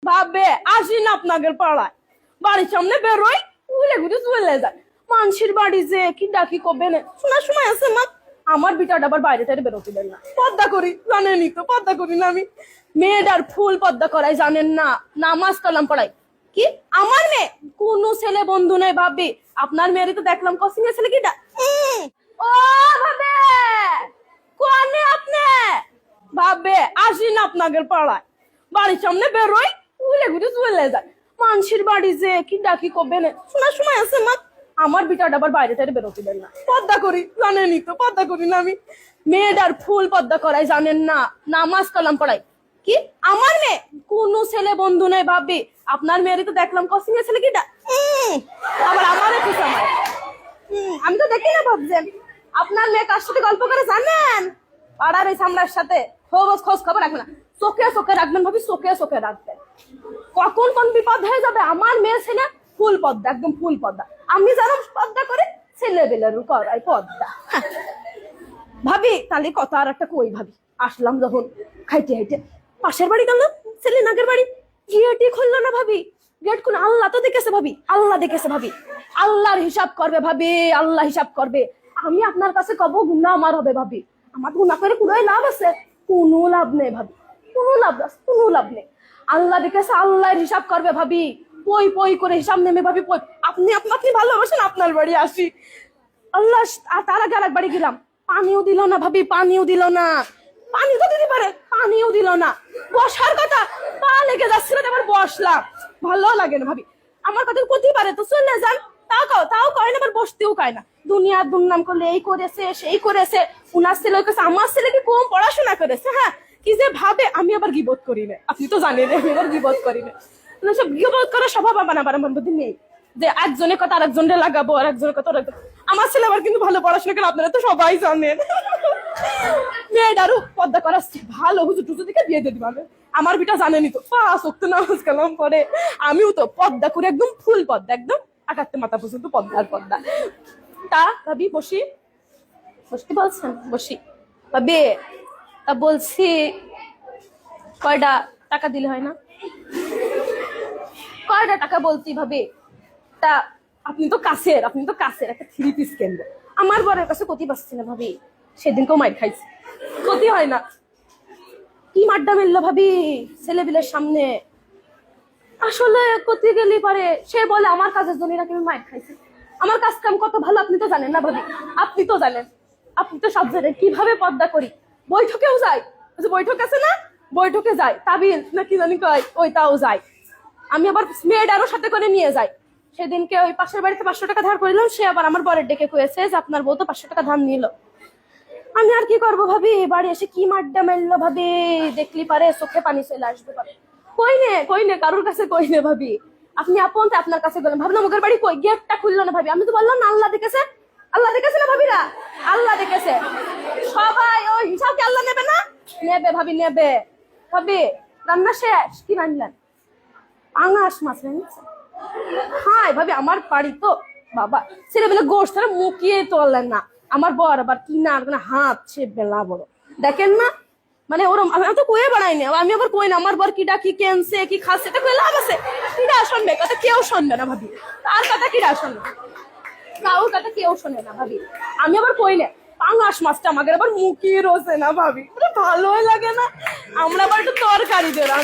ভাবে আসি না আপনাদের পাড়ায়, বাড়ির সামনে বেরোই উলে ঘুরে চলে যায়। মানুষের বাড়ি যে কি ডাকি কবে না শোনার সময় আছে মা। আমার বিটাটা আবার বাইরে টাইরে বেরোতে দেন না, পর্দা করি জানেনই তো, পর্দা করি না আমি। মেয়েটার ফুল পর্দা করাই জানেন না, নামাজ কালাম পড়াই। কি আমার মেয়ে? কোন ছেলে বন্ধু নেই ভাবি, আপনার মেয়েরই তো দেখলাম কসিং এর ছেলে কিটা। ও ভাবে কোনে আপনি? ভাবে আসি না আপনাদের পাড়ায়, বাড়ির সামনে বেরোই উলে ঘুরে চলে যায়। মানুষের বাড়ি যে কি ডাকি কবে না শোনার সময় আছে মা। আমার বিটাটা আবার বাইরে টাইরে বেরোতে দেন না, পর্দা করি জানেনই তো, পর্দা করি না আমি। মেয়েটার ফুল পর্দা করাই জানেন না, নামাজ কালাম পড়াই। কি আমার মেয়ে? কোন ছেলে বন্ধু নেই ভাবি, আপনার মেয়েরই তো দেখলাম কসিং এর ছেলে কিটা। আবার আমার আমি তো দেখি না ভাবছেন। আপনার মেয়ে কার সাথে গল্প করে জানেন? পাড়ার ওই সামলার সাথে। খোঁজ খবর রাখবেন না, চোখে চোখে রাখবেন ভাবি, চোখে চোখে রাখবেন। কখন কোন বিপদ হয়ে যাবে। আমার মেয়ে ছেলে ফুল পদ্মা, একদম ফুল পদ্মা। আমি যারা পদ্মা করে ছেলে বেলের করাই পদ্মা। ভাবি তাহলে কথা আর একটা কই ভাবি, আসলাম যখন খাইতে খাইতে পাশের বাড়ি গেলাম, ছেলে নাগের বাড়ি, গেটই খুললো না ভাবি। গেট খুলে আল্লাহ তো দেখেছে ভাবি, আল্লাহ দেখেছে ভাবি। আল্লাহর হিসাব করবে ভাবি, আল্লাহ হিসাব করবে। আমি আপনার কাছে কব গুনাহ আমার হবে ভাবি, আমার গুনাহ করে পুরোই লাভ আছে? কোনো লাভ নেই ভাবি, কোনো লাভ নেই। আল্লাহ দেখেছে, আল্লাহর হিসাব করবে ভাবি। পই পই করে হিসাব নেমে ভাবি পই। আপনি ভালোবাসেন, আপনার বাড়ি আসি। আল্লাহ, তার আগে আরেক বাড়ি গেলাম, পানিও দিল না ভাবি, পানিও দিল না। পানি তো দিতে পারে, পানিও দিল না। বসার কথা, পা লেগে যাচ্ছিল, এবার বসলাম। ভালো লাগে না ভাবি। আমার কথা করতেই পারে তো চলে যান, তাও কয় না, আবার বসতেও কয় না। দুনিয়ার দুর্নাম করলে এই করেছে সেই করেছে, উনার ছেলে কাছে আমার ছেলে কি কম পড়াশোনা করেছে। হ্যাঁ কি যে ভাবে। আমি আবার গিবত করি না, আপনি তো জানেন আমি আবার গিবত করি না। সব গিবত করার স্বভাব আমার মধ্যে নেই, যে একজনের কথা আরেকজনের লাগাবো, আর একজনের কথা আমার ছেলে আবার কিন্তু ভালো পড়াশোনা করে, আপনারা তো সবাই জানেন। মেয়েটারও পর্দা করা ভালো, হুজুর টুজুর দিকে বিয়ে দিয়ে দিবে। আমার বিটা জানেনি তো, 5 ওয়াক্ত নামাজ কালাম পড়ে। আমিও তো পর্দা করে একদম ফুল পর্দা, একদম আকাতে মাথা পর্যন্ত পর্দা। তা ভাবি বসি, বসতে বলছেন বসি ভাবি। তা বলছি কয়টা টাকা দিলে হয় না? কয়টা টাকা বলছি ভাবি। তা আপনি তো কাছের একটা 3 পিস কেনবো। আমার বরের কাছে ক্ষতি পাচ্ছি না ভাবি, সেদিনকেও মাইর খাইছি, ক্ষতি হয় না। কি মাড্ডা মেললো ভাবি ছেলেবিলের সামনে। আসলে ক্ষতি গেলে পারে সে বলে আমার কাজের জন্য নাকি আমি মাইর খাইছি। আমার কাজ কাম কত ভালো আপনি তো জানেন না ভাবি, আপনি তো জানেন, আপনি তো সব জানেন কিভাবে পর্দা করি। বৈঠকেও যাই, বৈঠক আছে না, বৈঠকে যাই, তাবিল নাকি জানি কয়, ওইটাও যাই। আমি আবার মেয়েটারও সাথে করে নিয়ে যাই। সেদিনকে ওই পাশের বাড়িতে 500 টাকা ধার করিলাম, সে আবার আমার বরের ডেকে কয়েছে যে আপনার বউ তো 500 টাকা ধার নিল। আমি আর কি করবো ভাবি, বাড়ি এসে কি মাড্ডা মেললো ভাবি, দেখলি পারে চোখে পানি চলে আসবে পারে। কই নে কারোর কাছে কই নে ভাবি। আপনি আপন আপনার কাছে গেলেন, ভাবলাম ওদের বাড়ি কই, গেটটা খুললো না ভাবি। আমি তো বললাম না আল্লাহ দেখেছে, আল্লাহ দেখেছে না ভাবিরা, আল্লাহ দেখেছে। সবাই ওই হিসাব কি আল্লাহ নেবে না? নেবে ভাবি, নেবে। ভাবি রান্না শেষ, কি রান্নলেন? পাঙাশ মাছ রান্না। হাই ভাবি আমার বাড়ি তো বাবা ছেলেবেলা গোষ্ঠ মুখিয়ে তোলেন না। আমার বর আবার কিনার হাত সে বেলা বড়, দেখেন না। মানে ওরম আমি তো কয়ে বাড়াইনি, আমি আবার কই না আমার বর কিটা কি কেনছে কি খাচ্ছে, এটা কয়ে লাভ আছে? কিরা শুনবে কথা? কেউ শুনবে না ভাবি, তার কথা কিরা শুনবে? কাউর কথা কেউ শোনে না ভাবি। আমি আবার কই না পাঙাশ মাছটা আমাদের আবার মুখিয়ে রোছে না ভাবি, ভালোই লাগে না। আমরা আবার একটু তরকারি দিলাম।